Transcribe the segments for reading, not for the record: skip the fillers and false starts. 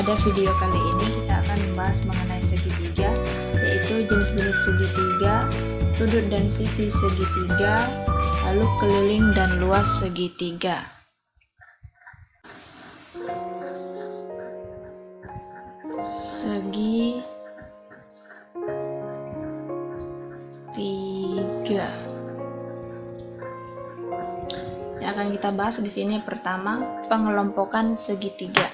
Pada video kali ini kita akan membahas mengenai segitiga, yaitu jenis-jenis segitiga, sudut dan sisi segitiga, lalu keliling dan luas segitiga. Segitiga yang akan kita bahas di sini pertama, pengelompokan segitiga.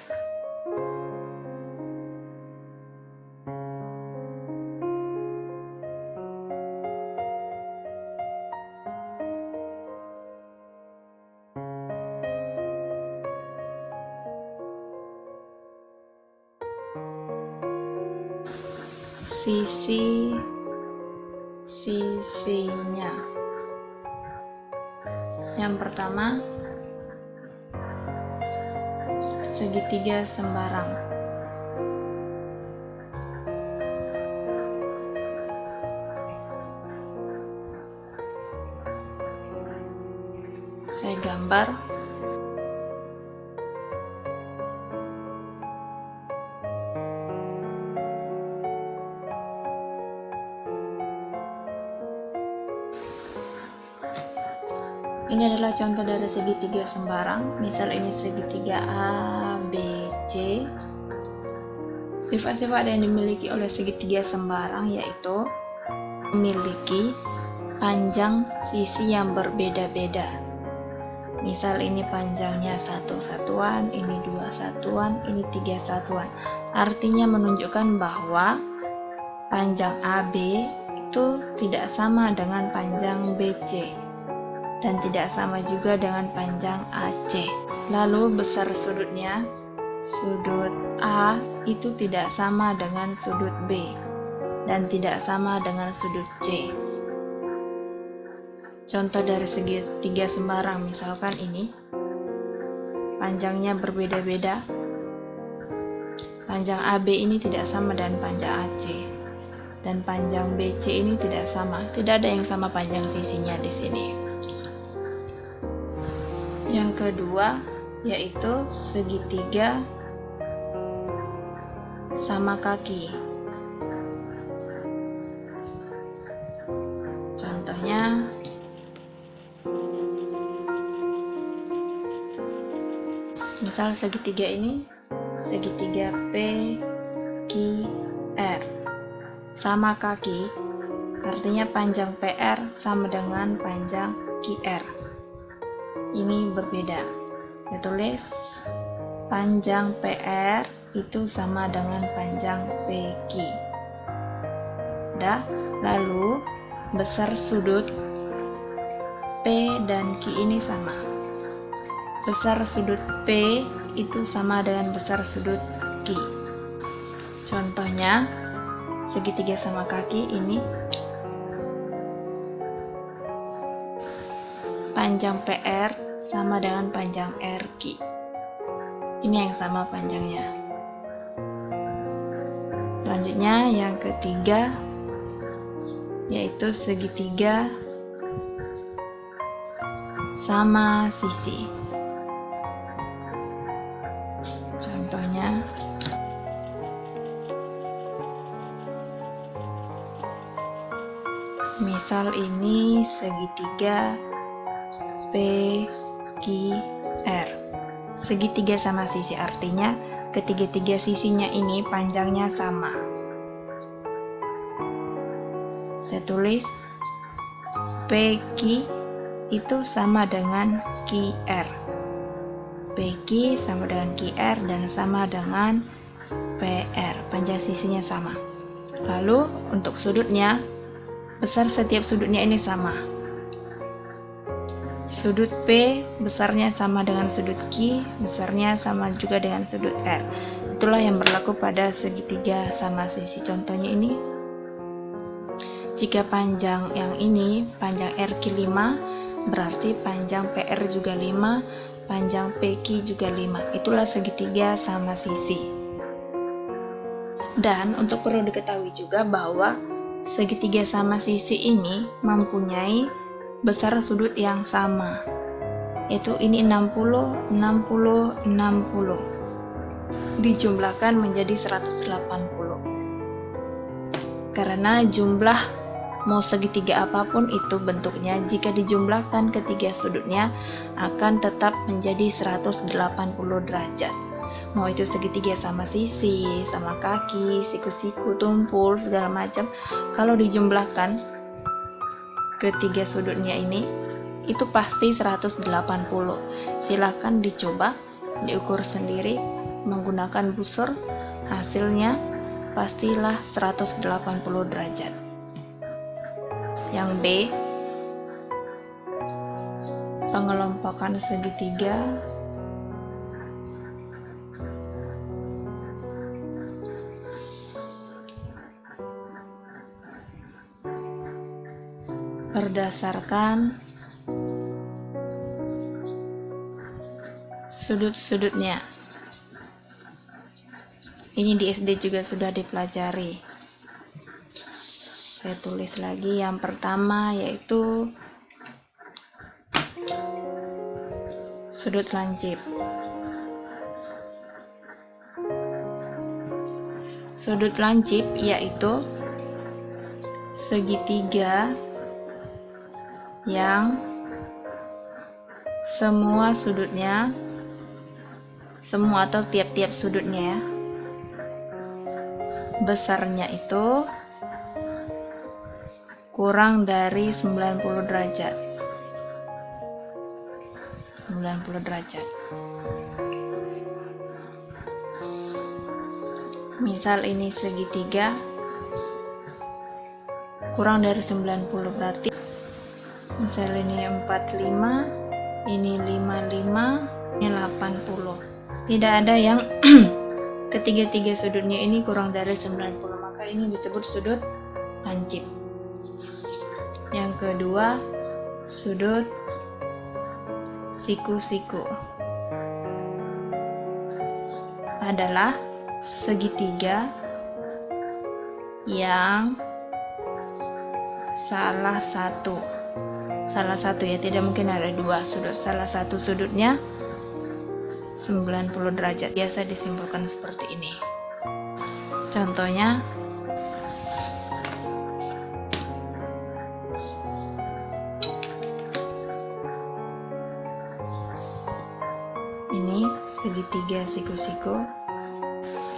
Sisinya. Yang pertama, segitiga sembarang. Saya gambar. Ini adalah contoh dari segitiga sembarang. Misal ini segitiga ABC. Sifat-sifat yang dimiliki oleh segitiga sembarang yaitu memiliki panjang sisi yang berbeda-beda. Misal ini panjangnya 1 satuan, ini 2 satuan, ini 3 satuan. Artinya menunjukkan bahwa panjang AB itu tidak sama dengan panjang BC. Dan tidak sama juga dengan panjang AC. Lalu besar sudutnya, sudut A itu tidak sama dengan sudut B dan tidak sama dengan sudut C. Contoh dari segitiga sembarang, misalkan ini panjangnya berbeda-beda. Panjang AB ini tidak sama dengan panjang AC, dan panjang BC ini tidak sama. Tidak ada yang sama panjang sisinya di sini. Yang kedua yaitu segitiga sama kaki. Contohnya misal segitiga ini segitiga PQR sama kaki, artinya panjang PR sama dengan panjang QR. Ini berbeda. Saya tulis panjang PR itu sama dengan panjang PQ. Lalu besar sudut P dan Q ini sama. Besar sudut P itu sama dengan besar sudut Q. Contohnya segitiga sama kaki ini panjang PR sama dengan panjang RQ. Ini yang sama panjangnya. Selanjutnya yang ketiga yaitu segitiga sama sisi. Contohnya misal ini segitiga PQR. Segitiga sama sisi artinya ketiga-tiga sisinya ini panjangnya sama. Saya tulis PQ itu sama dengan QR. PQ sama dengan QR dan sama dengan PR. Panjang sisinya sama. Lalu untuk sudutnya, besar setiap sudutnya ini sama. Sudut P besarnya sama dengan sudut Q, besarnya sama juga dengan sudut R. Itulah yang berlaku pada segitiga sama sisi. Contohnya ini, jika panjang yang ini, panjang RQ 5, berarti panjang PR juga 5, panjang PQ juga 5. Itulah segitiga sama sisi. Dan untuk perlu diketahui juga bahwa segitiga sama sisi ini mempunyai besar sudut yang sama, yaitu ini 60, 60, 60. dijumlahkan menjadi 180. Karena jumlah mau segitiga apapun itu bentuknya, jika dijumlahkan ketiga sudutnya akan tetap menjadi 180 derajat. Mau itu segitiga sama sisi, sama kaki, siku-siku, tumpul, segala macam, kalau dijumlahkan ketiga sudutnya ini, itu pasti 180. Silahkan dicoba, diukur sendiri menggunakan busur, hasilnya pastilah 180 derajat. Yang B, pengelompokan segitiga berdasarkan sudut-sudutnya. Ini di SD juga sudah dipelajari. Saya tulis lagi, yang pertama yaitu sudut lancip. Sudut lancip yaitu segitiga yang semua sudutnya, semua atau tiap-tiap sudutnya ya, besarnya itu kurang dari 90 derajat. 90 derajat. Misal ini segitiga kurang dari 90, berarti misal ini 45, ini 55, ini 80. Tidak ada yang ketiga-tiga sudutnya ini kurang dari 90, maka ini disebut sudut lancip. Yang kedua, sudut siku-siku adalah segitiga yang salah satu ya, tidak mungkin ada dua sudut, salah satu sudutnya 90 derajat. Biasa disimpulkan seperti ini. Contohnya ini segitiga siku-siku.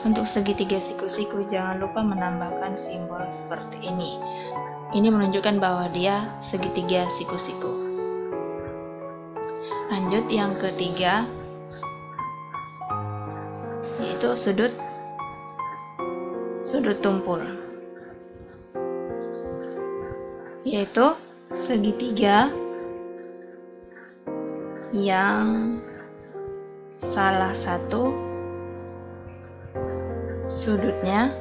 Untuk segitiga siku-siku jangan lupa menambahkan simbol seperti ini. Ini menunjukkan bahwa dia segitiga siku-siku. Lanjut, yang ketiga yaitu sudut tumpul, yaitu segitiga yang salah satu sudutnya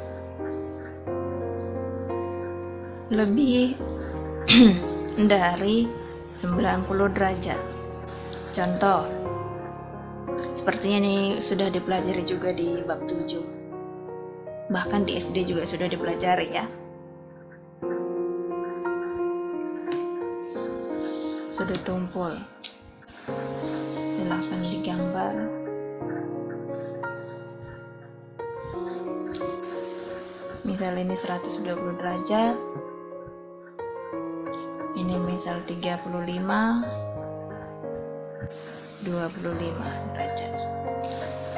lebih dari 90 derajat. Contoh, sepertinya ini sudah dipelajari juga di bab 7. Bahkan di SD juga sudah dipelajari ya. Sudut tumpul. Silahkan digambar. Misal ini 120 derajat. Ini misal 35, 25 derajat.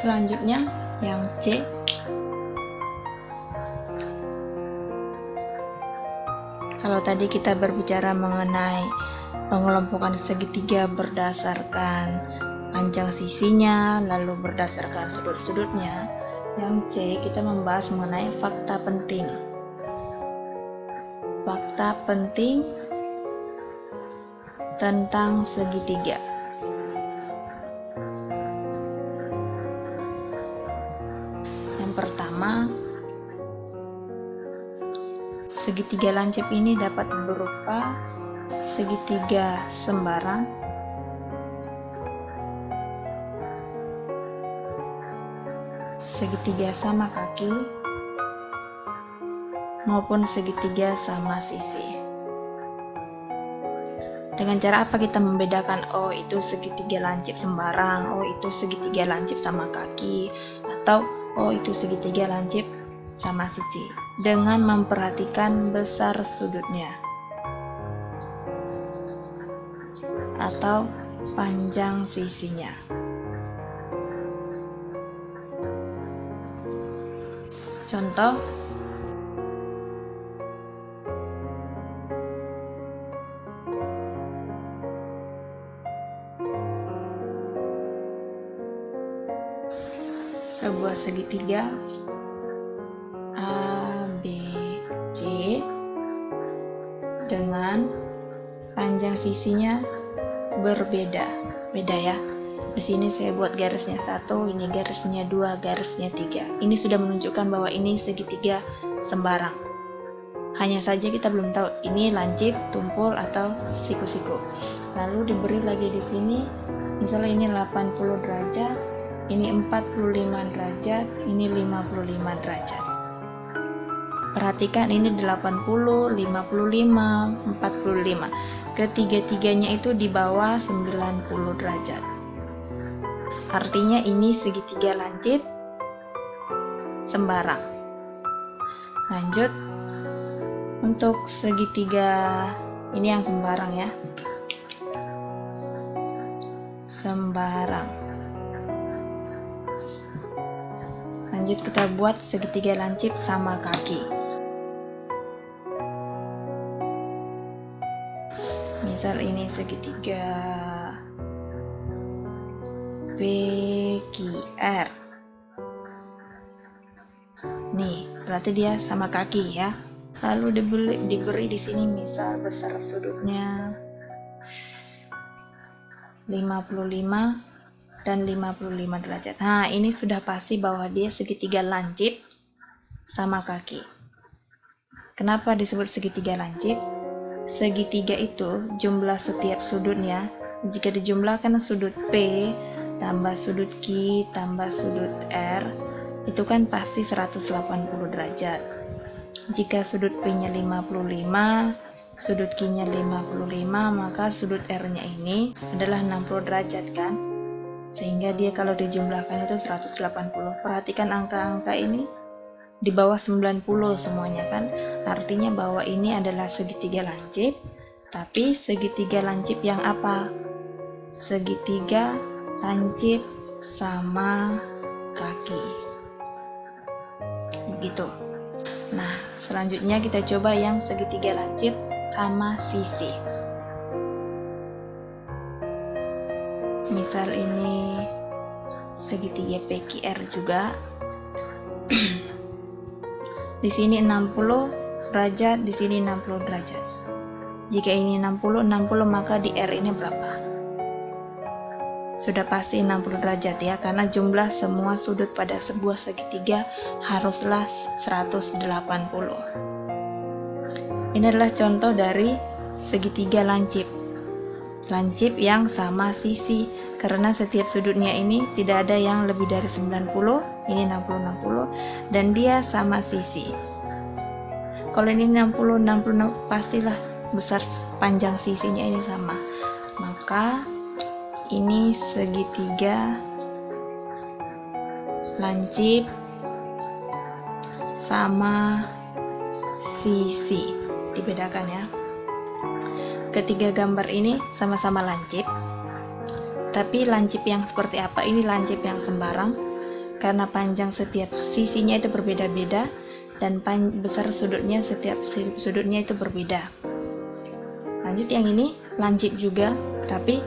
Selanjutnya yang C, kalau tadi kita berbicara mengenai pengelompokan segitiga berdasarkan panjang sisinya, lalu berdasarkan sudut-sudutnya, yang C kita membahas mengenai fakta penting. Fakta penting tentang segitiga. Yang pertama, segitiga lancip ini dapat berupa segitiga sembarang, segitiga sama kaki, maupun segitiga sama sisi. Dengan cara apa kita membedakan, oh itu segitiga lancip sembarang, oh itu segitiga lancip sama kaki, atau oh itu segitiga lancip sama sisi, dengan memperhatikan besar sudutnya atau panjang sisinya. Contoh, sebuah segitiga A, B, C dengan panjang sisinya berbeda. Beda ya. Di sini saya buat garisnya 1, ini garisnya 2, garisnya 3. Ini sudah menunjukkan bahwa ini segitiga sembarang. Hanya saja kita belum tahu ini lancip, tumpul atau siku-siku. Lalu diberi lagi di sini, misalnya ini 80 derajat, ini 45 derajat, ini 55 derajat. Perhatikan ini 80, 55, 45. Ketiga-tiganya itu di bawah 90 derajat. Artinya ini segitiga lancip sembarang. Lanjut, untuk segitiga ini yang sembarang ya. Sembarang. Lanjut kita buat segitiga lancip sama kaki. Misal ini segitiga PQR. Nih, berarti dia sama kaki ya. Lalu diberi di sini misal besar sudutnya 55 dan 55 derajat. Nah, ini sudah pasti bahwa dia segitiga lancip sama kaki. Kenapa disebut segitiga lancip? Segitiga itu jumlah setiap sudutnya, jika dijumlahkan sudut P tambah sudut Q tambah sudut R, itu kan pasti 180 derajat. Jika sudut P-nya 55, sudut Q-nya 55, maka sudut R-nya ini adalah 60 derajat kan? Sehingga dia kalau dijumlahkan itu 180. Perhatikan angka-angka ini di bawah 90 semuanya kan? Artinya bahwa ini adalah segitiga lancip, tapi segitiga lancip yang apa? Segitiga lancip sama kaki. Begitu. Nah, selanjutnya kita coba yang segitiga lancip sama sisi. Misal ini segitiga PQR juga. Di sini 60 derajat, di sini 60 derajat. Jika ini 60 maka di R ini berapa? Sudah pasti 60 derajat ya, karena jumlah semua sudut pada sebuah segitiga haruslah 180. Ini adalah contoh dari segitiga lancip. Lancip yang sama sisi, karena setiap sudutnya ini tidak ada yang lebih dari 90, ini 60 dan dia sama sisi. Kalau ini 60 pastilah besar panjang sisinya ini sama. Maka ini segitiga lancip sama sisi. Dibedakan ya. Ketiga gambar ini sama-sama lancip, tapi lancip yang seperti apa? Ini lancip yang sembarang, karena panjang setiap sisinya itu berbeda-beda, dan besar sudutnya setiap sudutnya itu berbeda. Lanjut yang ini lancip juga, tapi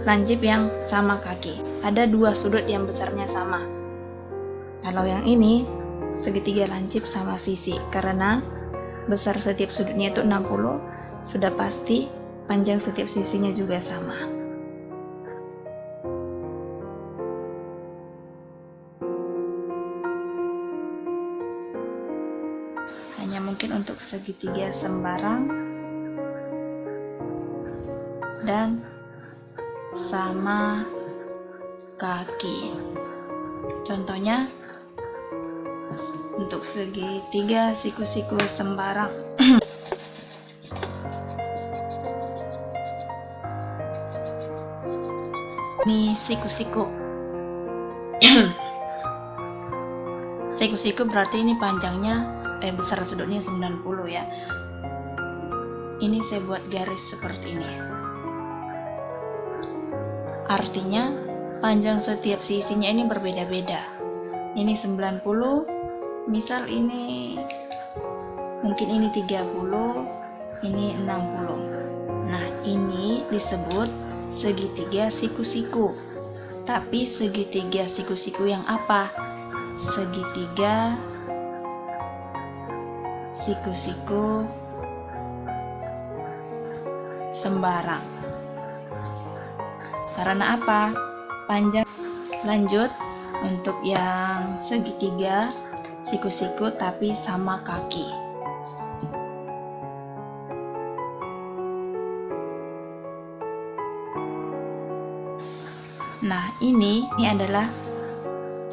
lancip yang sama kaki. Ada dua sudut yang besarnya sama. Kalau yang ini segitiga lancip sama sisi, karena besar setiap sudutnya itu 60, sudah pasti panjang setiap sisinya juga sama. Hanya mungkin untuk segitiga sembarang dan sama kaki. Contohnya untuk segitiga siku-siku sembarang. Ini siku-siku. siku-siku berarti ini panjangnya besar sudutnya 90 ya. Ini saya buat garis seperti ini. Artinya panjang setiap sisinya ini berbeda-beda. Ini 90, misal ini mungkin ini 30, ini 60. Nah, ini disebut segitiga siku-siku. Tapi segitiga siku-siku yang apa? Segitiga siku-siku sembarang. Karena apa? Panjang. Lanjut, untuk yang segitiga siku-siku tapi sama kaki. Nah, ini adalah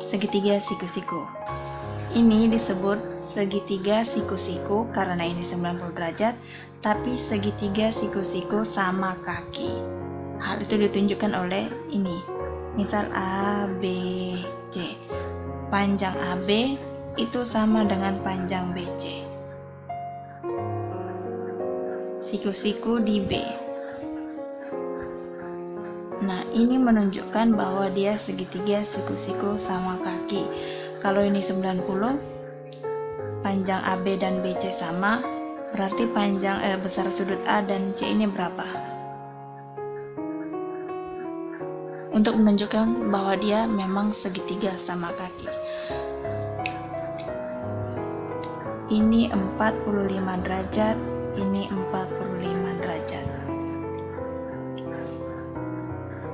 segitiga siku-siku. Ini disebut segitiga siku-siku karena ini 90 derajat, tapi segitiga siku-siku sama kaki. Hal itu ditunjukkan oleh ini. Misal A, B, C. Panjang AB itu sama dengan panjang BC. Siku-siku di B. Nah, ini menunjukkan bahwa dia segitiga siku-siku sama kaki. Kalau ini 90, panjang AB dan BC sama, berarti panjang besar sudut A dan C ini berapa? Untuk menunjukkan bahwa dia memang segitiga sama kaki. Ini 45 derajat, ini 45 derajat.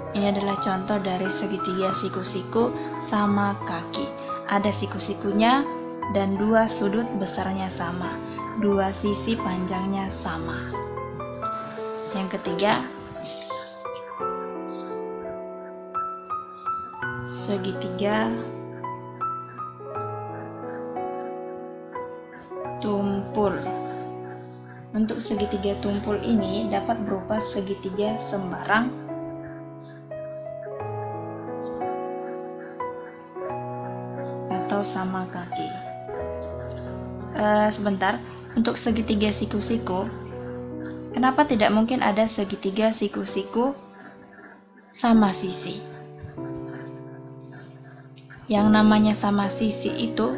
Ini adalah contoh dari segitiga siku-siku sama kaki. Ada siku-sikunya dan dua sudut besarnya sama. Dua sisi panjangnya sama. Yang ketiga, segitiga tumpul. Untuk segitiga tumpul ini dapat berupa segitiga sembarang atau sama kaki. Sebentar, untuk segitiga siku-siku, kenapa tidak mungkin ada segitiga siku-siku sama sisi? Yang namanya sama sisi itu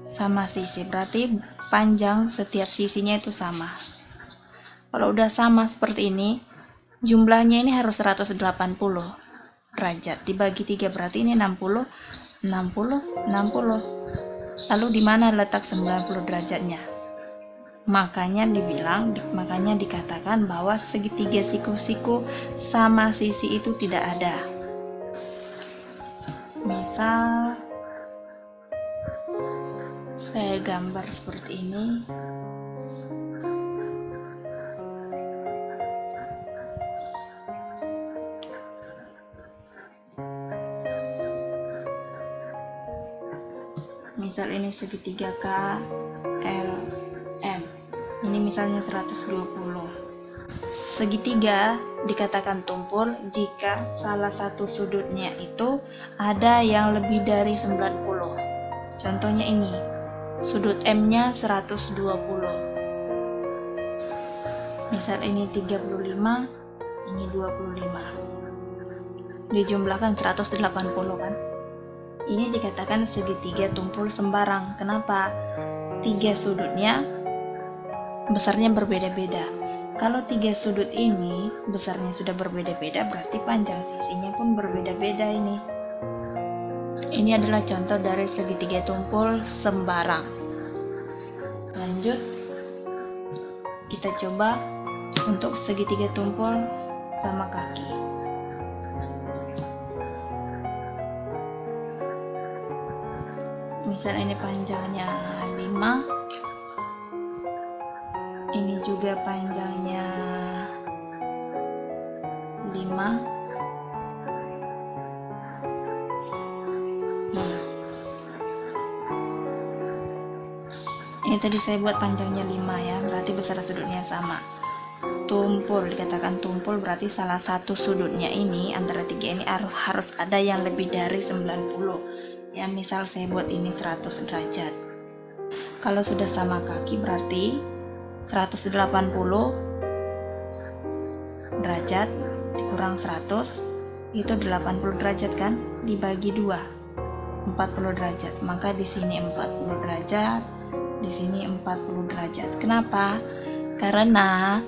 sama sisi, berarti panjang setiap sisinya itu sama. Kalau udah sama seperti ini, jumlahnya ini harus 180 derajat. Dibagi 3 berarti ini 60, 60, 60. Lalu di mana letak 90 derajatnya? Makanya dikatakan bahwa segitiga siku-siku sama sisi itu tidak ada. Misal saya gambar seperti ini. Misal ini segitiga KLM. Ini misalnya 120. Segitiga dikatakan tumpul jika salah satu sudutnya itu ada yang lebih dari 90. Contohnya ini, sudut M-nya 120. Misal ini 35, ini 25. Dijumlahkan 180 kan? Ini dikatakan segitiga tumpul sembarang. Kenapa? 3 sudutnya besarnya berbeda-beda. Kalau 3 sudut ini besarnya sudah berbeda-beda, berarti panjang sisinya pun berbeda-beda ini. Ini adalah contoh dari segitiga tumpul sembarang. Lanjut, kita coba untuk segitiga tumpul sama kaki. Misal ini panjangnya 5, ini juga panjangnya 5. Ini tadi saya buat panjangnya 5 ya, berarti besar sudutnya sama. Tumpul, dikatakan tumpul berarti salah satu sudutnya ini antara 3 ini harus ada yang lebih dari 90. Ya, misal saya buat ini 100 derajat. Kalau sudah sama kaki berarti 180 derajat dikurang 100 itu 80 derajat kan, dibagi 2 40 derajat. Maka di sini 40 derajat, di sini 40 derajat. Kenapa? Karena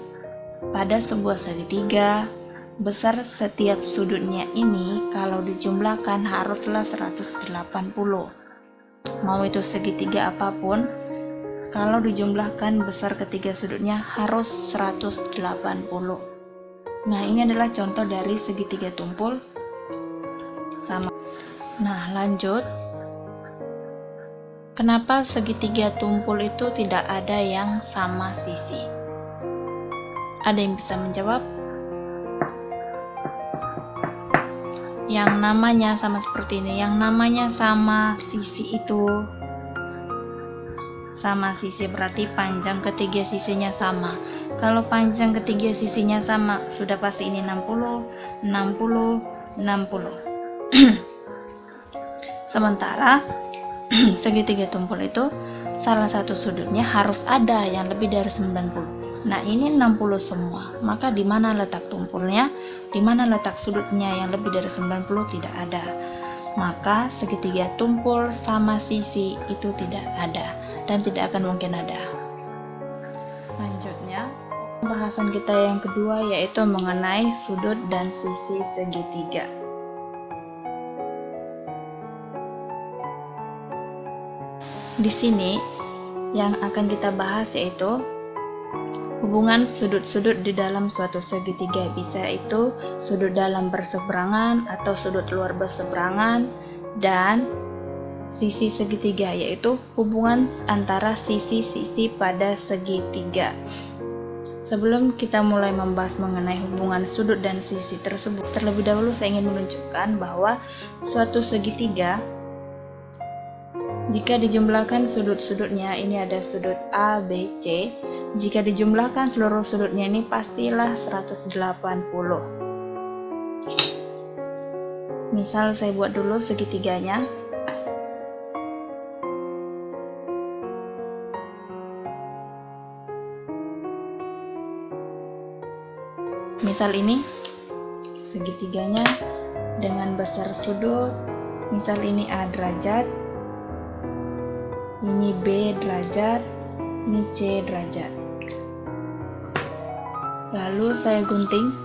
pada sebuah segitiga besar setiap sudutnya ini kalau dijumlahkan haruslah 180. Mau itu segitiga apapun, kalau dijumlahkan besar ketiga sudutnya harus 180. Nah, ini adalah contoh dari segitiga tumpul sama. Nah, lanjut. Kenapa segitiga tumpul itu tidak ada yang sama sisi? Ada yang bisa menjawab? Yang namanya sama seperti ini, yang namanya sama sisi itu sama sisi berarti panjang ketiga sisinya sama. Kalau panjang ketiga sisinya sama, sudah pasti ini 60, 60, 60. Sementara segitiga tumpul itu salah satu sudutnya harus ada yang lebih dari 90. Nah, ini 60 semua. Maka di mana letak tumpulnya? Di mana letak sudutnya yang lebih dari 90? Tidak ada. Maka segitiga tumpul sama sisi itu tidak ada dan tidak akan mungkin ada. Lanjutnya, pembahasan kita yang kedua yaitu mengenai sudut dan sisi segitiga. Di sini yang akan kita bahas yaitu hubungan sudut-sudut di dalam suatu segitiga. Bisa itu sudut dalam berseberangan atau sudut luar berseberangan, dan sisi segitiga yaitu hubungan antara sisi-sisi pada segitiga. Sebelum kita mulai membahas mengenai hubungan sudut dan sisi tersebut, terlebih dahulu saya ingin menunjukkan bahwa suatu segitiga jika dijumlahkan sudut-sudutnya, ini ada sudut A, B, C. Jika dijumlahkan seluruh sudutnya ini pastilah 180. Misal saya buat dulu segitiganya. Misal ini segitiganya dengan besar sudut. Misal ini A derajat, ini B derajat, ini C derajat. Lalu saya gunting.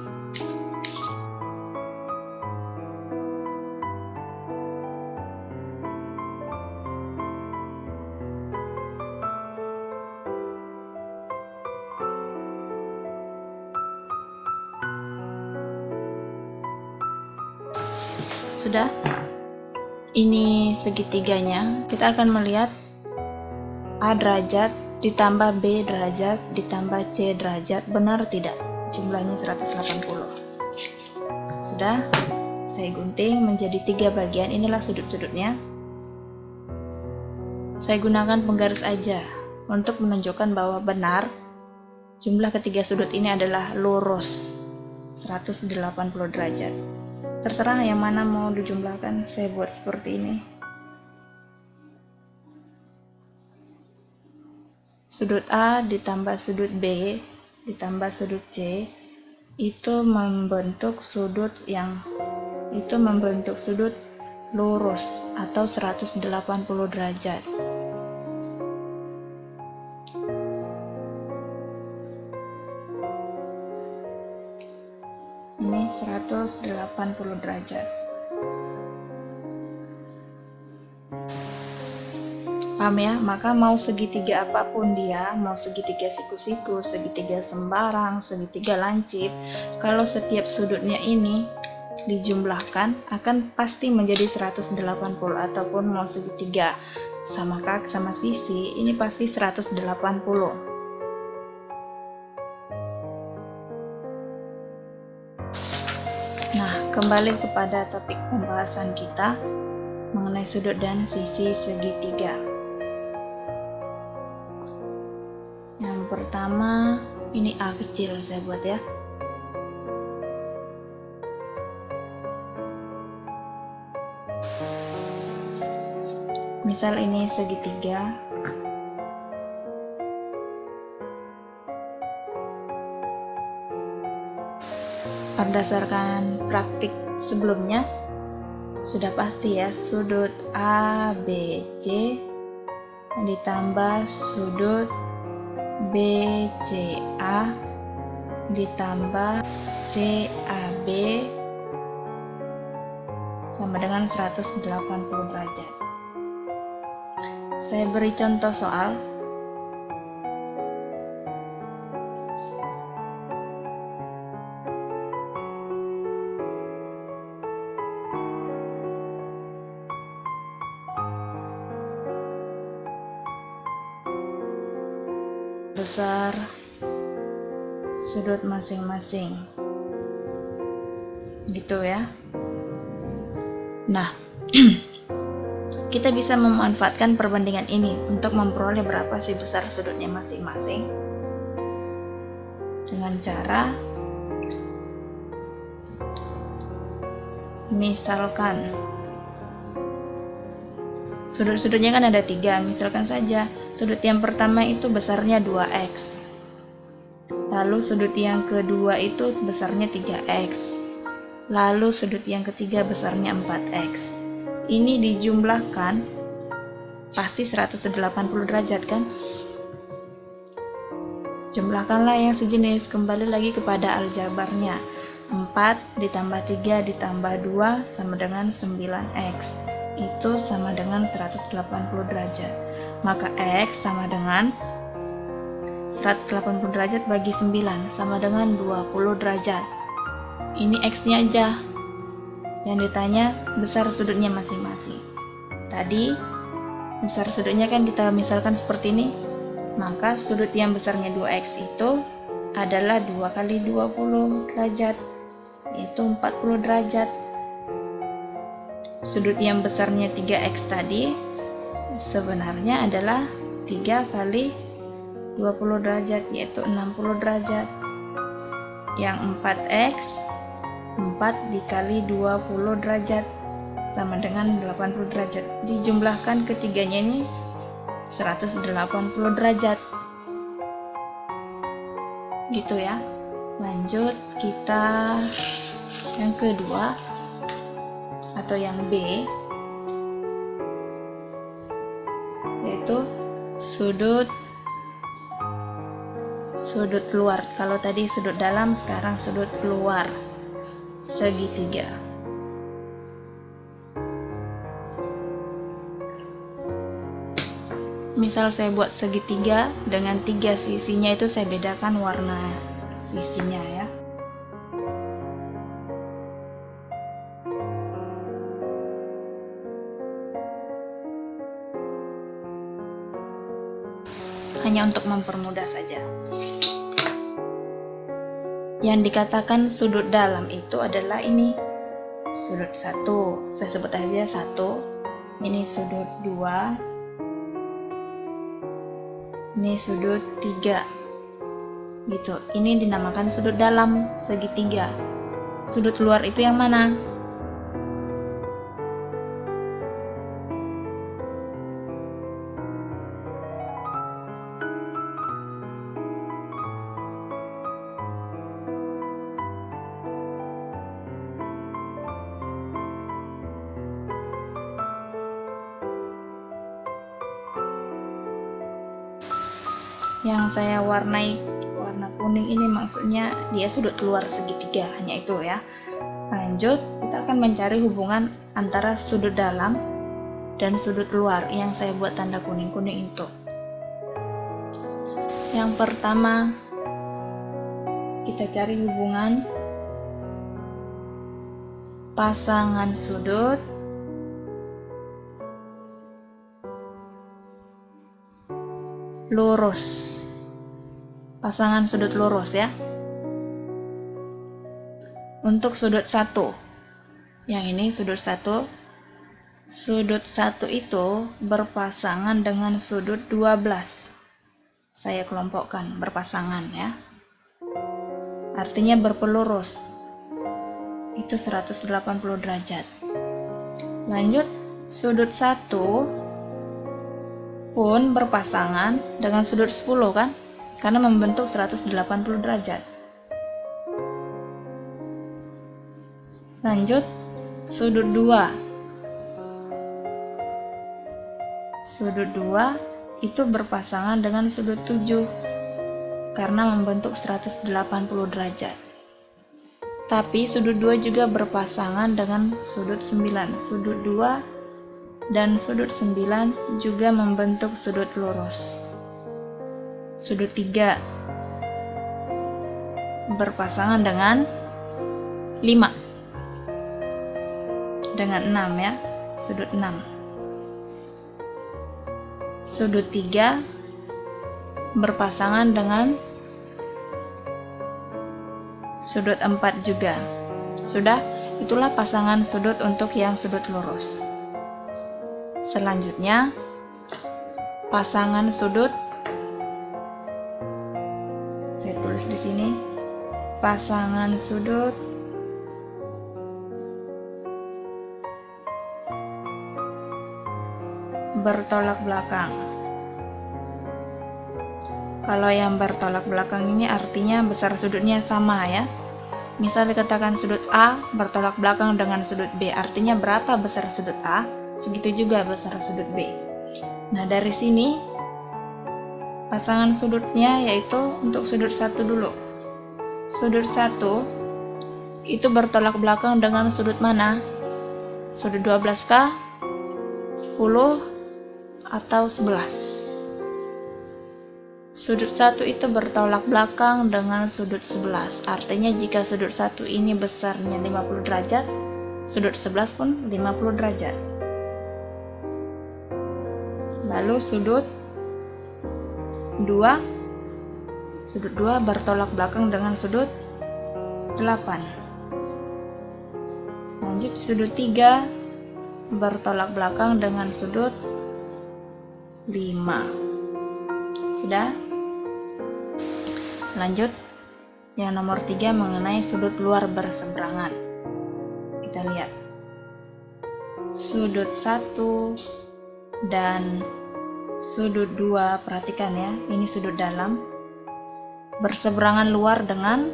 Sudah? Ini segitiganya. Kita akan melihat A derajat ditambah B derajat ditambah C derajat, benar tidak? Jumlahnya 180. Sudah, saya gunting menjadi 3 bagian. Inilah sudut-sudutnya. Saya gunakan penggaris aja untuk menunjukkan bahwa benar jumlah ketiga sudut ini adalah lurus 180 derajat. Terserah yang mana mau dijumlahkan, saya buat seperti ini. Sudut A ditambah sudut B ditambah sudut C itu membentuk sudut lurus atau 180 derajat. Ini 180 derajat. Paham ya? Maka mau segitiga apapun dia, mau segitiga siku-siku, segitiga sembarang, segitiga lancip, kalau setiap sudutnya ini dijumlahkan akan pasti menjadi 180, ataupun mau segitiga sama kaki sama sisi, ini pasti 180. Nah, kembali kepada topik pembahasan kita mengenai sudut dan sisi segitiga. Yang pertama, ini A kecil saya buat ya. Misal ini segitiga. Berdasarkan praktik sebelumnya, sudah pasti ya, sudut ABC ditambah sudut BCA ditambah CAB sama dengan 180 derajat. Saya beri contoh soal. Besar sudut masing-masing, gitu ya. Nah, kita bisa memanfaatkan perbandingan ini untuk memperoleh berapa sih besar sudutnya masing-masing dengan cara misalkan sudut-sudutnya kan ada 3. Misalkan saja sudut yang pertama itu besarnya 2x, lalu sudut yang kedua itu besarnya 3x, lalu sudut yang ketiga besarnya 4x. Ini dijumlahkan pasti 180 derajat kan? Jumlahkanlah yang sejenis. Kembali lagi kepada aljabarnya. 4 ditambah 3 ditambah 2 sama dengan 9x. Itu sama dengan 180 derajat. Maka X sama dengan 180 derajat bagi 9 sama dengan 20 derajat. Ini X-nya aja. Yang ditanya besar sudutnya masing-masing. Tadi besar sudutnya kan kita misalkan seperti ini. Maka sudut yang besarnya 2x itu adalah 2 kali 20 derajat, yaitu 40 derajat. Sudut yang besarnya 3x tadi sebenarnya adalah 3 kali 20 derajat, yaitu 60 derajat. Yang 4x 4 dikali 20 derajat sama dengan 80 derajat. Dijumlahkan ketiganya ini 180 derajat. Gitu ya. Lanjut kita yang kedua atau yang B, yaitu sudut luar. Kalau tadi sudut dalam, sekarang sudut luar segitiga. Misal saya buat segitiga dengan 3 sisinya, itu saya bedakan warna sisinya ya. Hanya untuk mempermudah saja. Yang dikatakan sudut dalam itu adalah ini. Sudut 1, saya sebut aja 1. Ini sudut 2. Ini sudut 3. Gitu. Ini dinamakan sudut dalam segitiga. Sudut luar itu yang mana? Yang saya warnai warna kuning ini maksudnya dia sudut luar segitiga, hanya itu ya. Lanjut, kita akan mencari hubungan antara sudut dalam dan sudut luar yang saya buat tanda kuning-kuning itu. Yang pertama, kita cari hubungan pasangan sudut lurus. Pasangan sudut lurus ya. Untuk sudut 1. Yang ini sudut 1. Sudut 1 itu berpasangan dengan sudut 12. Saya kelompokkan berpasangan ya. Artinya berpelurus. Itu 180 derajat. Lanjut, sudut 1 pun berpasangan dengan sudut 10 kan? Karena membentuk 180 derajat. Lanjut, sudut 2. Sudut 2 itu berpasangan dengan sudut 7 karena membentuk 180 derajat. Tapi sudut 2 juga berpasangan dengan sudut 9. Sudut 2 dan sudut 9 juga membentuk sudut lurus. Sudut 3 berpasangan dengan 5. Dengan 6 ya, sudut 6. Sudut 3 berpasangan dengan sudut 4 juga. Sudah, itulah pasangan sudut untuk yang sudut lurus. Selanjutnya, pasangan sudut, saya tulis di sini, pasangan sudut bertolak belakang. Kalau yang bertolak belakang ini artinya besar sudutnya sama ya. Misal dikatakan sudut A bertolak belakang dengan sudut B, artinya berapa besar sudut A, segitu juga besar sudut B. Nah, dari sini pasangan sudutnya yaitu untuk sudut 1 dulu. Sudut 1 itu bertolak belakang dengan sudut mana? Sudut 12 kah? 10 atau 11? Sudut 1 itu bertolak belakang dengan sudut 11. Artinya jika sudut 1 ini besarnya 50 derajat, sudut 11 pun 50 derajat. Lalu sudut 2 bertolak belakang dengan sudut 8. Lanjut sudut 3 bertolak belakang dengan sudut 5. Sudah? Lanjut, yang nomor 3 mengenai sudut luar berseberangan. Kita lihat. Sudut 1 dan sudut 2, perhatikan ya, ini sudut dalam. Berseberangan luar dengan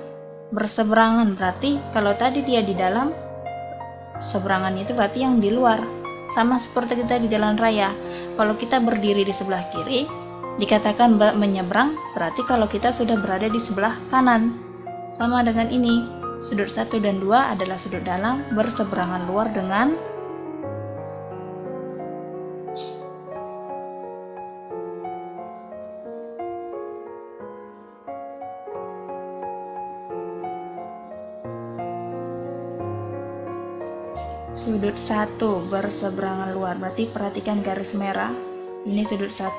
berseberangan, berarti kalau tadi dia di dalam, seberangan itu berarti yang di luar. Sama seperti kita di jalan raya. Kalau kita berdiri di sebelah kiri, dikatakan menyeberang, berarti kalau kita sudah berada di sebelah kanan. Sama dengan ini, sudut 1 dan 2 adalah sudut dalam berseberangan luar dengan sudut 1 berseberangan luar, berarti perhatikan garis merah, ini sudut 1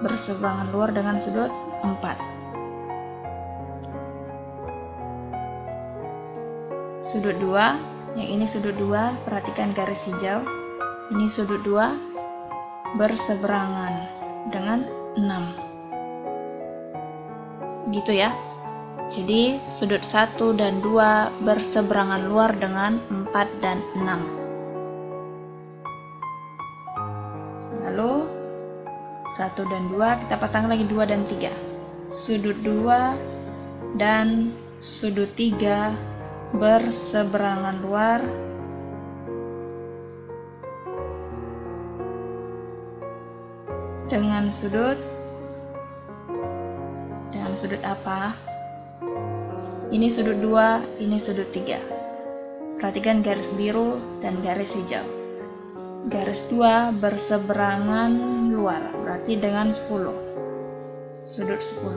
berseberangan luar dengan sudut 4. Sudut 2, yang ini sudut 2, perhatikan garis hijau, ini sudut 2 berseberangan dengan 6. Gitu ya. Jadi sudut 1 dan 2 berseberangan luar dengan 4 dan 6. Lalu 1 dan 2 kita pasang lagi 2 dan 3. Sudut 2 dan sudut 3 berseberangan luar dengan sudut apa? Ini sudut 2, ini sudut 3. Perhatikan garis biru dan garis hijau. Garis 2 berseberangan luar, berarti dengan 10. Sudut 10.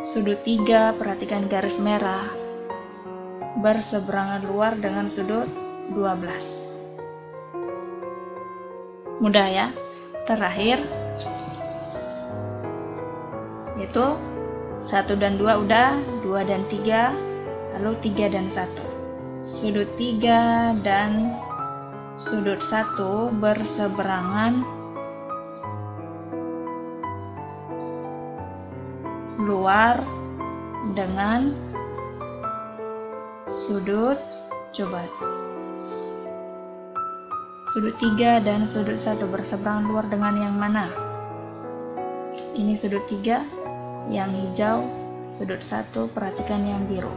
Sudut 3, perhatikan garis merah, berseberangan luar dengan sudut 12. Mudah ya. Terakhir, yaitu 1 dan 2 udah, 2 dan 3, lalu 3 dan 1. Sudut 3 dan sudut 1 berseberangan luar dengan sudut, coba, Sudut 3 dan sudut 1 berseberangan luar dengan yang mana? Ini sudut 3 yang hijau, sudut 1 perhatikan yang biru.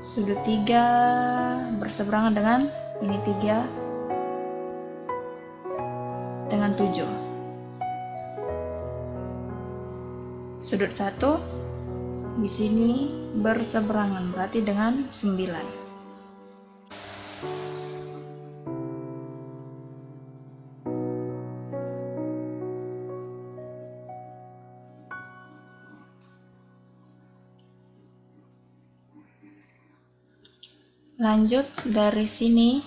Sudut 3 berseberangan dengan ini 3 dengan 7. Sudut 1 di sini berseberangan berarti dengan 9. Lanjut dari sini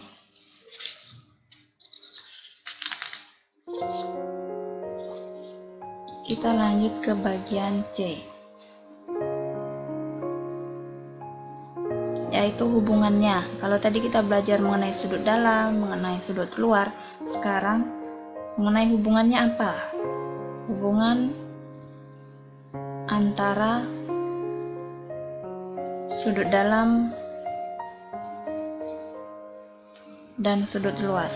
kita lanjut ke bagian C, yaitu hubungannya. Kalau tadi kita belajar mengenai sudut dalam, mengenai sudut luar, sekarang mengenai hubungannya apa? Hubungan antara sudut dalam dan sudut luar.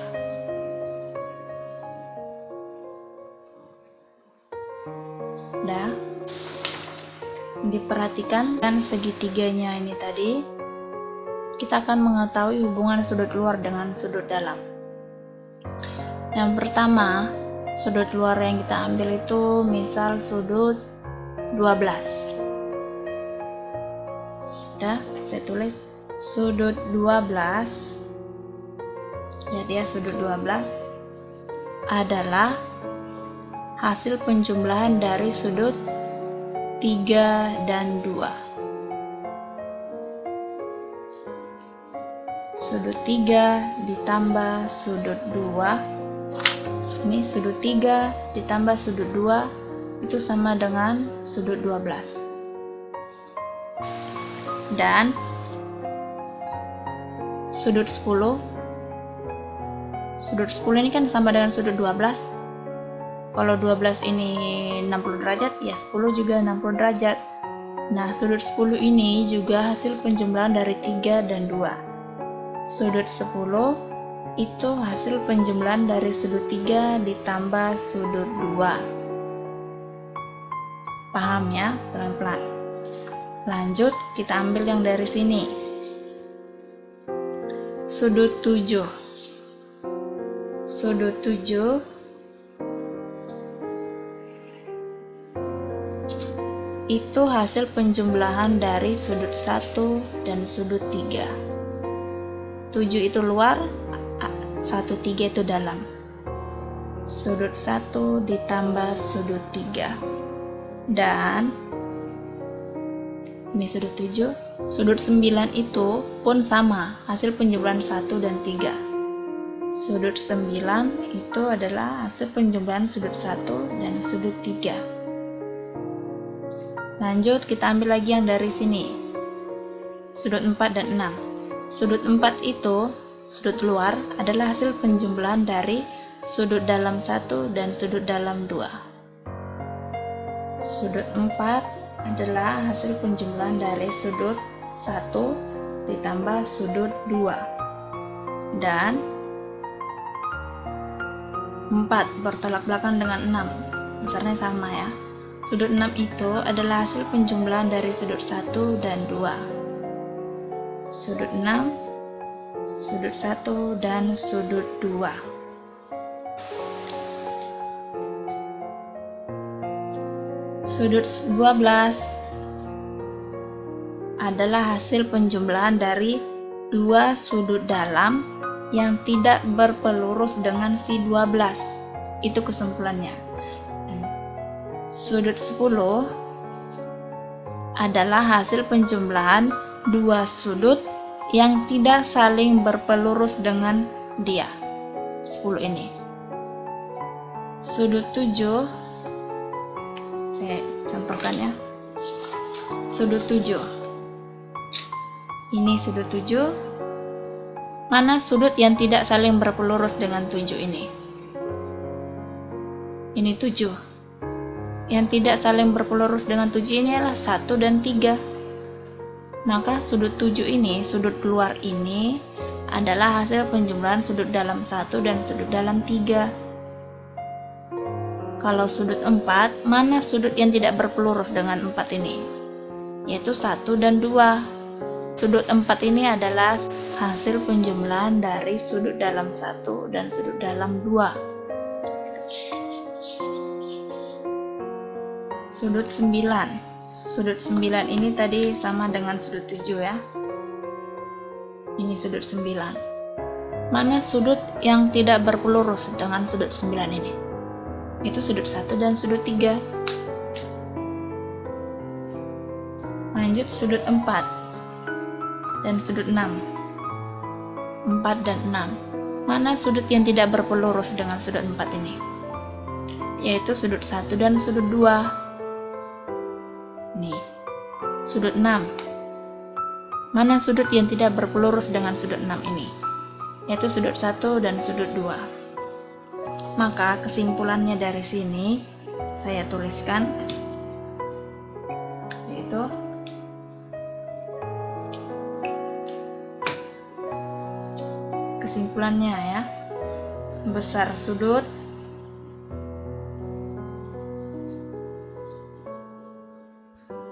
Udah diperhatikan kan segitiganya ini tadi, kita akan mengetahui hubungan sudut luar dengan sudut dalam. Yang pertama, sudut luar yang kita ambil itu misal sudut 12. Udah, saya tulis sudut 12. Lihat ya, sudut 12 adalah hasil penjumlahan dari sudut 3 dan 2. Sudut 3 ditambah sudut 2. Ini sudut 3 ditambah sudut 2 itu sama dengan sudut 12. Dan sudut 10. Sudut 10 ini kan sama dengan sudut 12. Kalau 12 ini 60 derajat, ya 10 juga 60 derajat. Nah, sudut 10 ini juga hasil penjumlahan dari 3 dan 2. Sudut 10 itu hasil penjumlahan dari sudut 3 ditambah sudut 2. Paham ya? Pelan-pelan. Lanjut, kita ambil yang dari sini. Sudut 7. Sudut 7 itu hasil penjumlahan dari sudut 1 dan sudut 3. 7 itu luar, 1, 3 itu dalam. Sudut 1 ditambah sudut 3. Dan ini sudut 7. Sudut 9 itu pun sama, hasil penjumlahan 1 dan 3. Sudut 9 itu adalah hasil penjumlahan sudut 1 dan sudut 3. Lanjut, kita ambil lagi yang dari sini. Sudut 4 dan 6. Sudut 4 itu, sudut luar, adalah hasil penjumlahan dari sudut dalam 1 dan sudut dalam 2. Sudut 4 adalah hasil penjumlahan dari sudut 1 ditambah sudut 2. Dan 4 bertolak belakang dengan 6, besarnya sama ya. Sudut 6 itu adalah hasil penjumlahan dari sudut 1 dan 2. Sudut 6, sudut 1, dan sudut 2. Sudut 12 adalah hasil penjumlahan dari 2 sudut dalam yang tidak berpelurus dengan si 12. Itu kesimpulannya. Sudut 10 adalah hasil penjumlahan 2 sudut yang tidak saling berpelurus dengan dia. 10 ini. Sudut 7, saya contohkan ya. Sudut 7. Ini sudut 7. Mana sudut yang tidak saling berpelurus dengan 7 ini? Ini 7. Yang tidak saling berpelurus dengan 7 ini adalah 1 dan 3. Maka sudut 7 ini, sudut luar ini adalah hasil penjumlahan sudut dalam 1 dan sudut dalam 3. Kalau sudut 4, mana sudut yang tidak berpelurus dengan 4 ini? Yaitu 1 dan 2. Sudut 4 ini adalah hasil penjumlahan dari sudut dalam 1 dan sudut dalam 2. Sudut 9. Sudut 9 ini tadi sama dengan sudut 7 ya. Ini sudut 9. Mana sudut yang tidak berpelurus dengan sudut 9 ini? Itu sudut 1 dan sudut 3. Lanjut sudut 4 dan sudut 6. 4 dan 6. Mana sudut yang tidak berpelurus dengan sudut 4 ini? Yaitu sudut 1 dan sudut 2. Nih, sudut 6. Mana sudut yang tidak berpelurus dengan sudut 6 ini? Yaitu sudut 1 dan sudut 2. Maka kesimpulannya dari sini saya tuliskan, yaitu kesimpulannya ya, besar sudut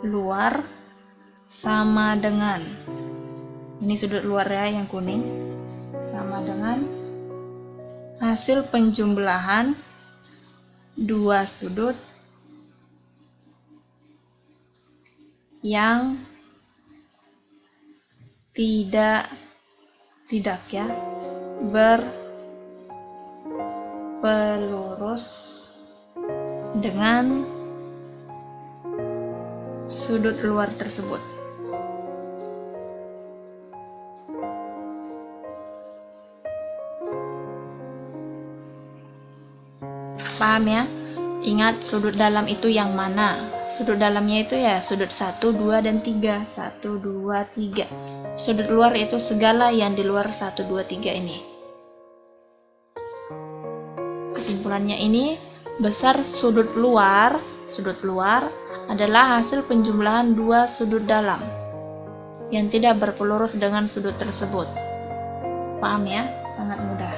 luar sama dengan, ini sudut luar ya yang kuning, sama dengan hasil penjumlahan dua sudut yang tidak ya berpelurus dengan sudut luar tersebut. Paham ya? Ingat sudut dalam itu yang mana? Sudut dalamnya itu ya sudut 1, 2, dan 3. 1, 2, 3. Sudut luar itu segala yang di luar 1, 2, 3 ini. Kesimpulannya ini, besar sudut luar adalah hasil penjumlahan dua sudut dalam yang tidak berpelurus dengan sudut tersebut. Paham ya? Sangat mudah.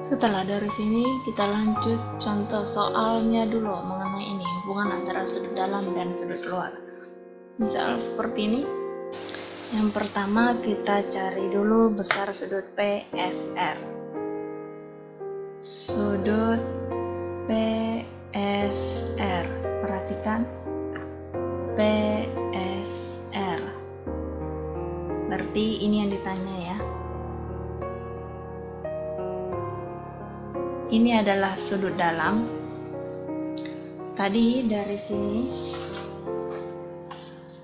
Setelah dari sini kita lanjut contoh soalnya dulu mengenai ini, hubungan antara sudut dalam dan sudut luar. Misal seperti ini. Yang pertama kita cari dulu besar sudut PSR. Sudut PSR. Perhatikan PSR. Berarti ini yang ditanya ya. Ini adalah sudut dalam. Tadi dari sini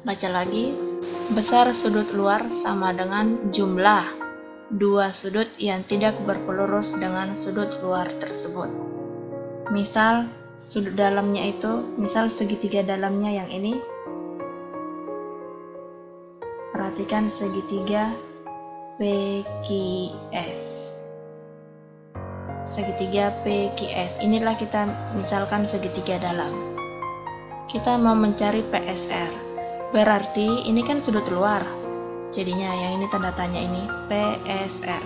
baca lagi, besar sudut luar sama dengan jumlah dua sudut yang tidak berpelurus dengan sudut luar tersebut. Misal sudut dalamnya itu, misal segitiga dalamnya yang ini. Perhatikan segitiga PQS. Segitiga PQS. Inilah kita misalkan segitiga dalam. Kita mau mencari PSR. Berarti ini kan sudut luar. Jadinya yang ini tanda tanya ini PSR.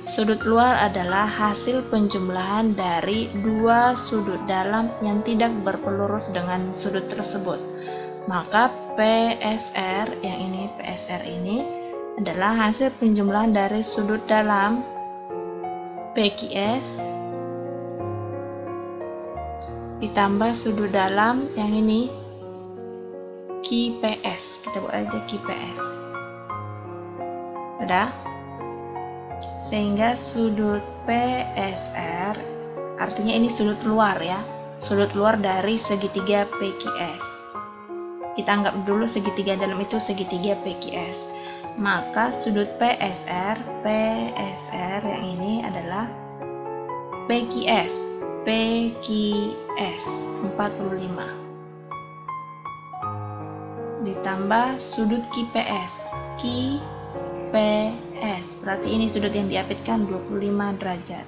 Sudut luar adalah hasil penjumlahan dari dua sudut dalam yang tidak berpelurus dengan sudut tersebut. Maka PSR yang ini, PSR ini adalah hasil penjumlahan dari sudut dalam PQS ditambah sudut dalam yang ini QPS. Kita buat aja QPS. Udah? Sehingga sudut PSR, artinya ini sudut luar ya, sudut luar dari segitiga PQS. Kita anggap dulu segitiga dalam itu segitiga PQS. Maka sudut PSR yang ini adalah PQS 45 ditambah sudut QPS berarti ini sudut yang diapitkan 25 derajat.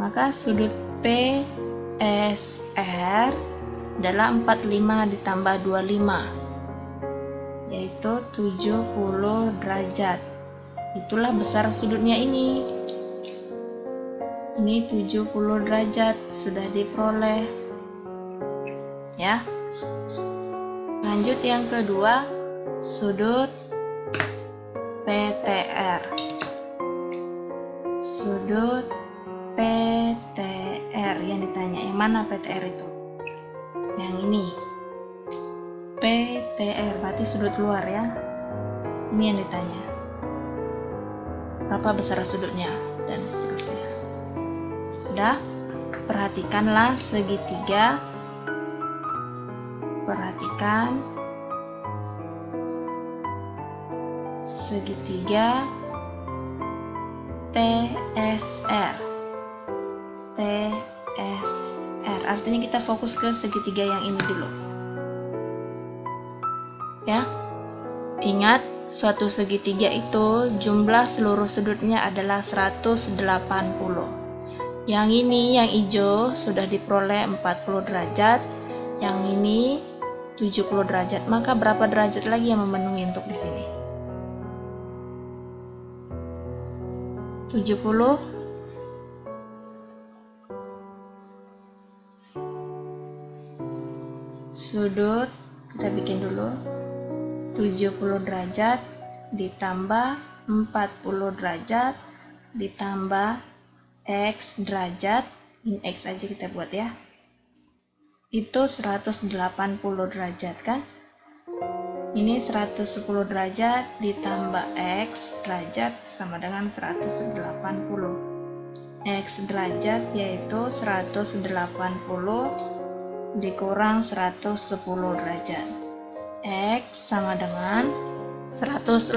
Maka sudut PSR adalah 45 ditambah 25, yaitu 70 derajat. Itulah besar sudutnya ini. Ini 70 derajat sudah diperoleh. Ya. Lanjut yang kedua, sudut PTR. Sudut PTR yang ditanya, yang mana PTR itu? Yang ini. PTR berarti sudut luar ya. Ini yang ditanya. Berapa besar sudutnya dan seterusnya. Sudah? Perhatikanlah segitiga. Perhatikan segitiga TSR. Artinya kita fokus ke segitiga yang ini dulu. Ya. Ingat, suatu segitiga itu jumlah seluruh sudutnya adalah 180. Yang ini yang hijau sudah diperoleh 40 derajat, yang ini 70 derajat. Maka berapa derajat lagi yang memenuhi untuk di sini? 70. Sudut kita bikin dulu 70 derajat ditambah 40 derajat ditambah X derajat, ini X aja kita buat ya, itu 180 derajat kan. Ini 110 derajat ditambah X derajat sama dengan 180. X derajat yaitu 180 dikurang 110 derajat. X sama dengan 180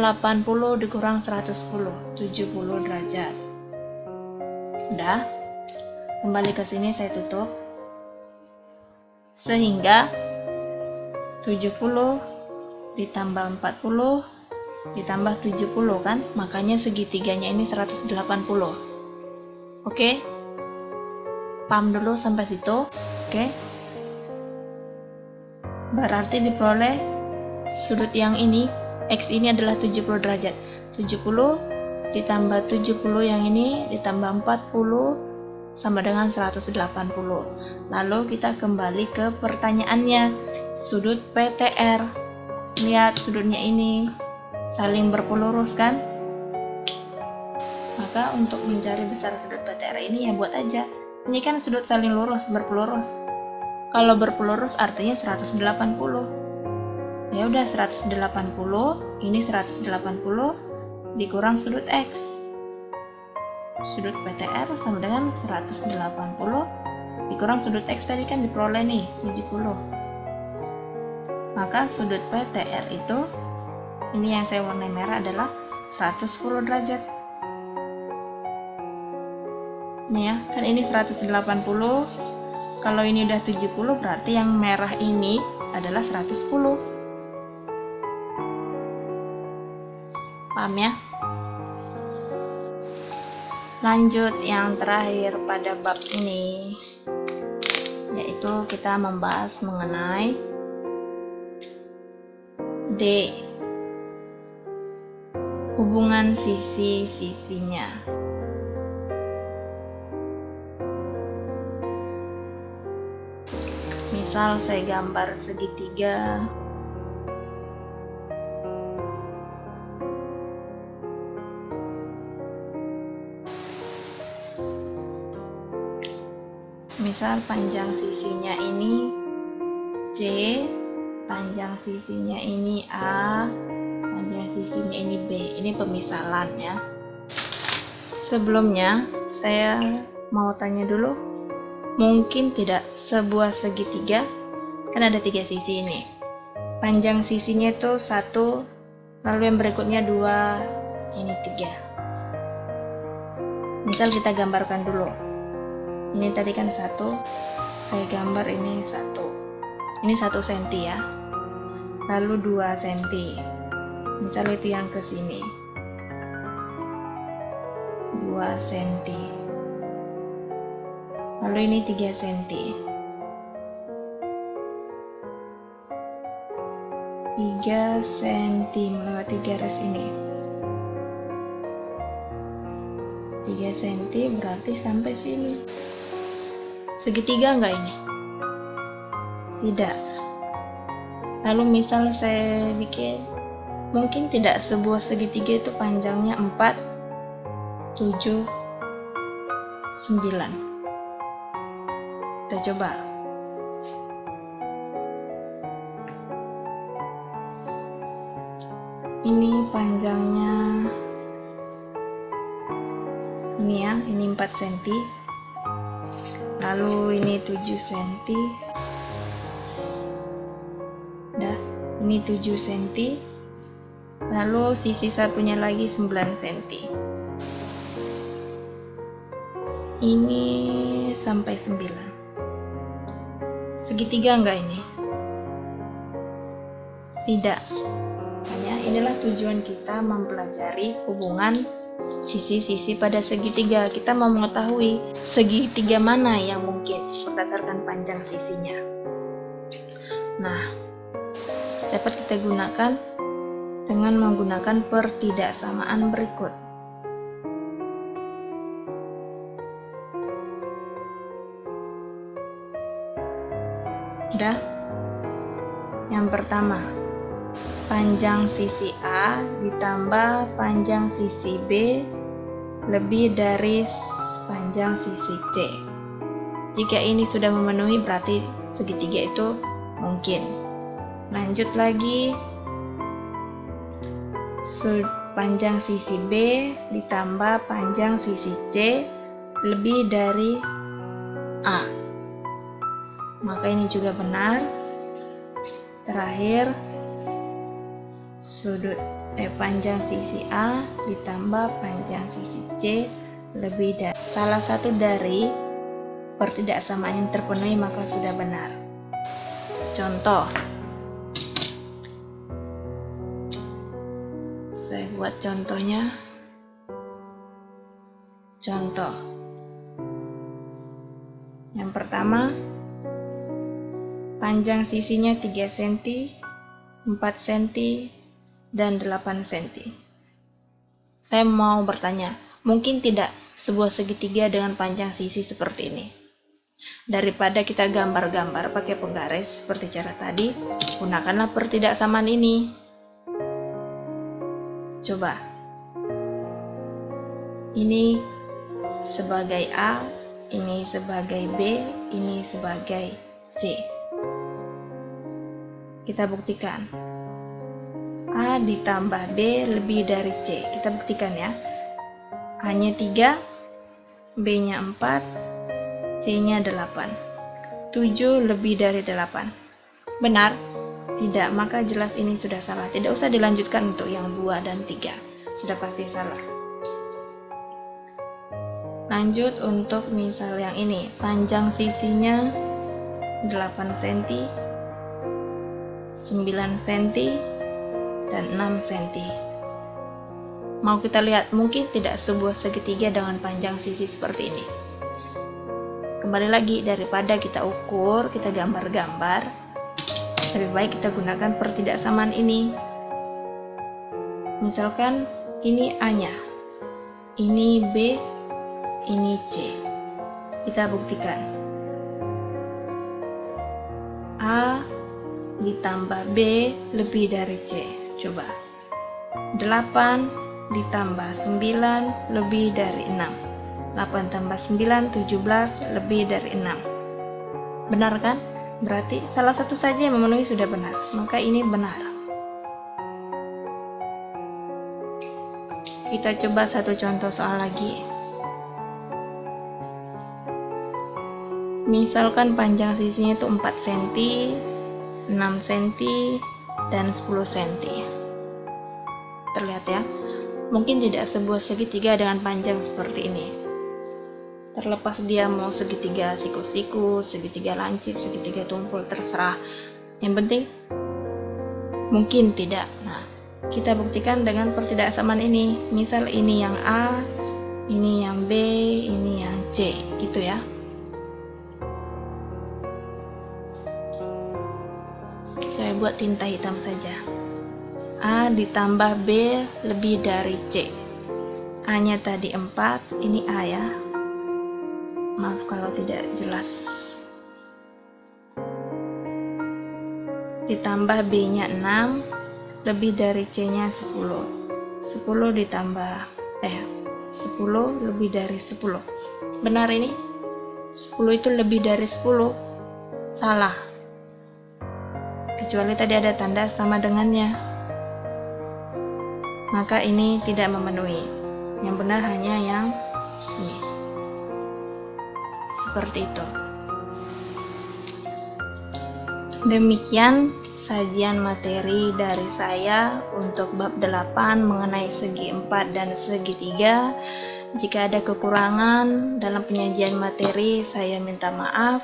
dikurang 110, 70 derajat. Udah, kembali ke sini saya tutup. Sehingga 70 ditambah 40 ditambah 70 kan, makanya segitiganya ini 180. Oke? Paham dulu sampai situ? Oke? Berarti diperoleh sudut yang ini, X ini adalah 70 derajat. 70 ditambah 70 yang ini ditambah 40 sama dengan 180. Lalu kita kembali ke pertanyaannya, sudut PTR. Lihat sudutnya ini saling berpelurus kan? Maka untuk mencari besar sudut PTR ini ya buat aja. Ini kan sudut saling lurus, berpelurus. Kalau berpelurus artinya 180. Ya udah 180, ini 180 dikurang sudut X. Sudut PTR sama dengan 180 dikurang sudut X tadi kan diperoleh nih 70. Maka sudut PTR itu, ini yang saya warnai merah adalah 110 derajat. Ini ya, kan ini 180. Kalau ini udah 70 berarti yang merah ini adalah 110. Paham ya? Lanjut yang terakhir pada bab ini, yaitu kita membahas mengenai D, hubungan sisi-sisinya. Misal saya gambar segitiga Misal panjang sisinya ini C, panjang sisinya ini A, panjang sisinya ini B. Ini pemisalan ya. Sebelumnya saya mau tanya dulu, mungkin tidak sebuah segitiga, kan ada 3 sisi ini, panjang sisinya itu 1, lalu yang berikutnya 2, ini 3. Misal kita gambarkan dulu, ini tadi kan 1, saya gambar ini 1, ini 1 cm ya, lalu 2 cm, misal itu yang ke sini 2 cm, lalu ini 3 cm, 3 cm melewati garis ini, 3 cm berarti sampai sini. Segitiga enggak ini? Tidak. Lalu misal saya bikin, mungkin tidak sebuah segitiga itu panjangnya 4, 7, 9. Kita coba. Ini panjangnya ini ya, ini 4 cm, lalu ini 7 cm, dah, ini 7 cm, lalu sisi satunya lagi 9 cm, ini sampai 9. Segitiga enggak ini? Tidak. Makanya inilah tujuan kita mempelajari hubungan sisi-sisi pada segitiga. Kita mau mengetahui segitiga mana yang mungkin berdasarkan panjang sisinya. Nah, dapat kita gunakan dengan menggunakan pertidaksamaan berikut. Udah? Yang pertama, panjang sisi A ditambah panjang sisi B lebih dari panjang sisi C. Jika ini sudah memenuhi, berarti segitiga itu mungkin. Lanjut lagi, panjang sisi B ditambah panjang sisi C lebih dari A. Maka ini juga benar. Terakhir, panjang sisi A ditambah panjang sisi C lebih dari salah satu dari pertidaksamaan yang terpenuhi, maka sudah benar. Contoh, saya buat contohnya. Contoh yang pertama, panjang sisinya 3 cm, 4 cm, dan 8 cm. Saya mau bertanya, mungkin tidak sebuah segitiga dengan panjang sisi seperti ini? Daripada kita gambar-gambar pakai penggaris seperti cara tadi, gunakanlah pertidaksamaan ini. Coba. Ini sebagai A, ini sebagai B, ini sebagai C. Kita buktikan. A ditambah B lebih dari C. Kita buktikan ya. A-nya 3, B-nya 4, C-nya 8. 7 lebih dari 8. Benar? Tidak, maka jelas ini sudah salah. Tidak usah dilanjutkan untuk yang 2 dan 3. Sudah pasti salah. Lanjut untuk misal yang ini. Panjang sisinya 8 cm, 9 cm, dan 6 cm. Mau kita lihat, mungkin tidak sebuah segitiga dengan panjang sisi seperti ini. Kembali lagi, daripada kita ukur, kita gambar-gambar, lebih baik kita gunakan pertidaksamaan ini. Misalkan ini A-nya, ini B, ini C. Kita buktikan. A ditambah B lebih dari C. Coba. 8 ditambah 9 lebih dari 6. 8 tambah 9, 17 lebih dari 6. Benar kan? Berarti salah satu saja yang memenuhi sudah benar, maka ini benar. Kita coba satu contoh soal lagi. Misalkan panjang sisinya itu 4 cm, 6 cm, dan 10 cm. Terlihat ya? Mungkin tidak sebuah segitiga dengan panjang seperti ini. Terlepas dia mau segitiga siku-siku, segitiga lancip, segitiga tumpul, terserah. Yang penting mungkin tidak. Nah, kita buktikan dengan pertidaksamaan ini. Misal ini yang A, ini yang B, ini yang C, gitu ya. Saya buat tinta hitam saja. A ditambah B lebih dari C. A-nya tadi 4, ini A ya. Maaf kalau tidak jelas. Ditambah B-nya 6, lebih dari C-nya 10. 10 ditambah 10 lebih dari 10. Benar ini? 10 itu lebih dari 10. Salah. Kecuali tadi ada tanda sama dengannya. Maka ini tidak memenuhi. Yang benar hanya yang ini. Seperti itu. Demikian sajian materi dari saya untuk bab 8 mengenai segi 4 dan segi 3. Jika ada kekurangan dalam penyajian materi, saya minta maaf.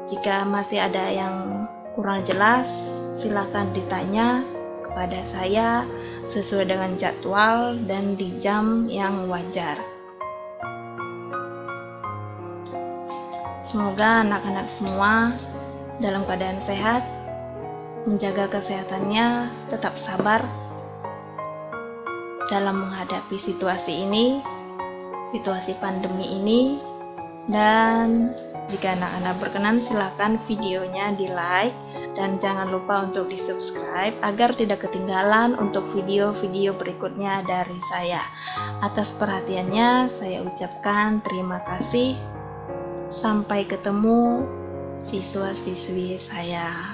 Jika masih ada yang kurang jelas, silakan ditanya kepada saya sesuai dengan jadwal dan di jam yang wajar. Semoga anak-anak semua dalam keadaan sehat, menjaga kesehatannya, tetap sabar dalam menghadapi situasi ini, situasi pandemi ini. Dan jika anak-anak berkenan, silakan videonya di like dan jangan lupa untuk di subscribe agar tidak ketinggalan untuk video-video berikutnya dari saya. Atas perhatiannya saya ucapkan terima kasih. Sampai ketemu siswa-siswi saya.